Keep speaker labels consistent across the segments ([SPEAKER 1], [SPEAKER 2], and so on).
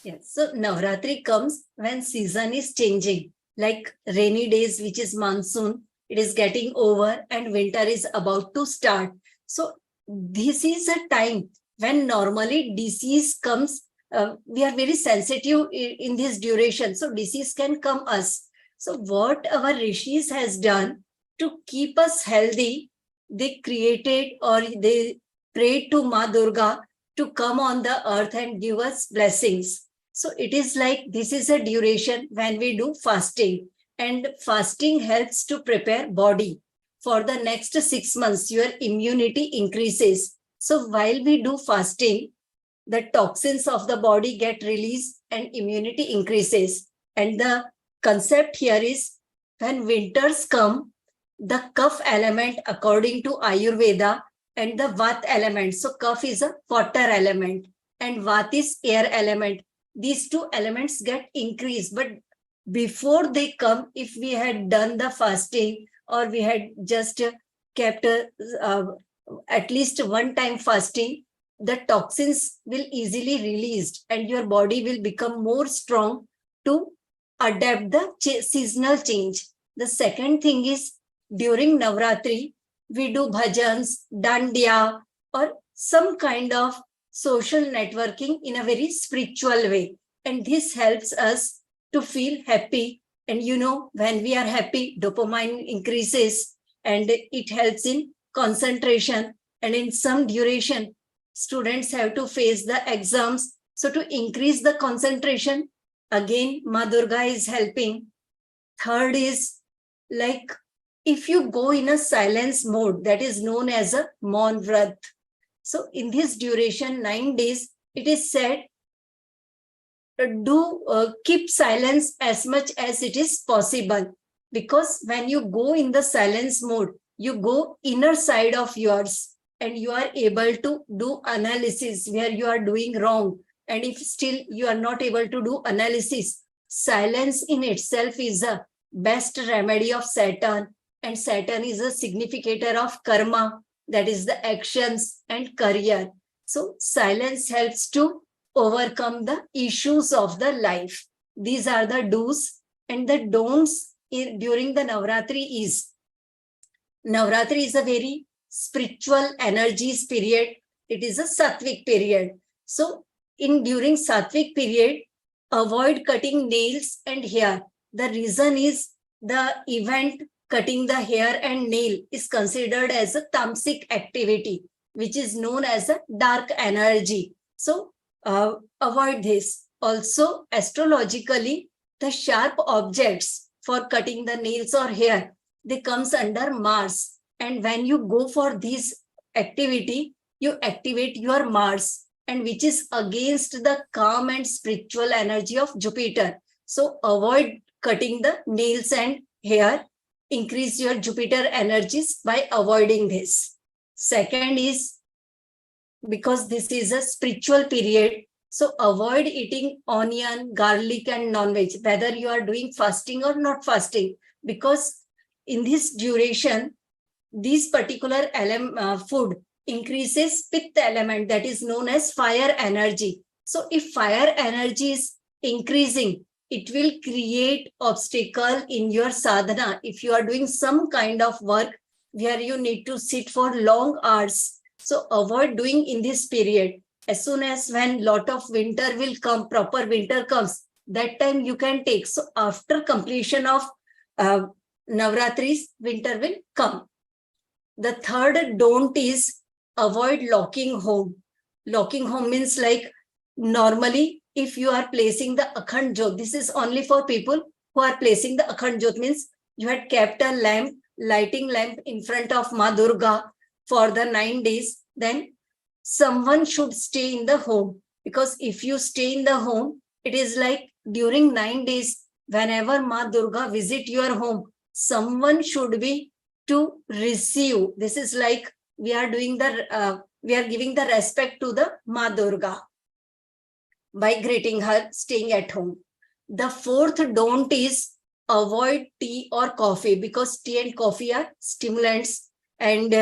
[SPEAKER 1] Yes. So Navratri comes when season is changing, like rainy days, which is monsoon, it is getting over and winter is about to start. So this is a time when normally disease comes. We are very sensitive in this duration. So disease can come us. So what our rishis has done to keep us healthy, they created or they prayed to Ma Durga to come on the earth and give us blessings. So it is like this is a duration when we do fasting, and fasting helps to prepare body for the next 6 months. Your immunity increases. So while we do fasting, the toxins of the body get released and immunity increases. And the concept here is when winters come, the kaph element according to Ayurveda and the vat element. So kaph is a water element and vat is air element. These two elements get increased, but before they come, if we had done the fasting or we had just kept at least one time fasting, the toxins will easily released and your body will become more strong to adapt the seasonal change. The second thing is during Navratri, we do bhajans, dandiya, or some kind of social networking in a very spiritual way. And this helps us to feel happy. And when we are happy, dopamine increases and it helps in concentration. And in some duration, students have to face the exams. So to increase the concentration, again, Ma Durga is helping. Third is like if you go in a silence mode, that is known as a Maun Vrat. So in this duration, 9 days, it is said, keep silence as much as it is possible. Because when you go in the silence mode, you go inner side of yours and you are able to do analysis where you are doing wrong. And if still you are not able to do analysis, silence in itself is a best remedy of Saturn. And Saturn is a significator of karma, that is the actions and career. So silence helps to overcome the issues of the life. These are the do's, and the don'ts during the Navratri is a very spiritual energies period. It is a sattvic period. So during sattvic period, avoid cutting nails and hair. The reason is the event cutting the hair and nail is considered as a tamasic activity, which is known as a dark energy. So avoid this. Also, astrologically, the sharp objects for cutting the nails or hair, they comes under Mars. And when you go for this activity, you activate your Mars, and which is against the calm and spiritual energy of Jupiter. So avoid cutting the nails and hair. Increase your Jupiter energies by avoiding this. Second is, because this is a spiritual period, so avoid eating onion, garlic, and non-veg, whether you are doing fasting or not fasting, because in this duration, this particular food increases pitta element, that is known as fire energy. So if fire energy is increasing, it will create obstacle in your sadhana. If you are doing some kind of work where you need to sit for long hours, so avoid doing in this period. As soon as when lot of winter will come, proper winter comes, that time you can take. So after completion of Navratris, winter will come. The third don't is avoid locking home. Locking home means like normally if you are placing the Akhand Jyot, this is only for people who are placing the Akhand Jyot, means you had kept a lamp, lighting lamp in front of Ma Durga for the 9 days, then someone should stay in the home. Because if you stay in the home, it is like during 9 days, whenever Ma Durga visit your home, someone should be to receive. This is like we are doing we are giving the respect to the Ma Durga by greeting her, staying at home. The fourth don't is avoid tea or coffee, because tea and coffee are stimulants, and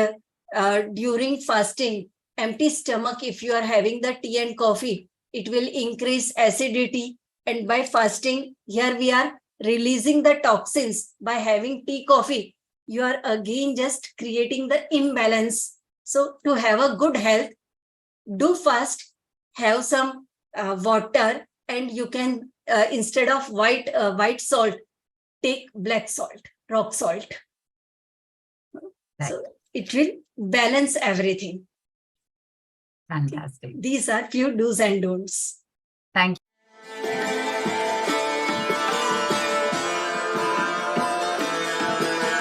[SPEAKER 1] during fasting, empty stomach, if you are having the tea and coffee, it will increase acidity. And by fasting, here we are releasing the toxins. By having tea, coffee, you are again just creating the imbalance. So to have a good health, do fast, have some water, and you can, instead of white salt, take black salt, rock salt.
[SPEAKER 2] Right.
[SPEAKER 1] So it will balance everything.
[SPEAKER 2] Fantastic.
[SPEAKER 1] These are few do's and don'ts.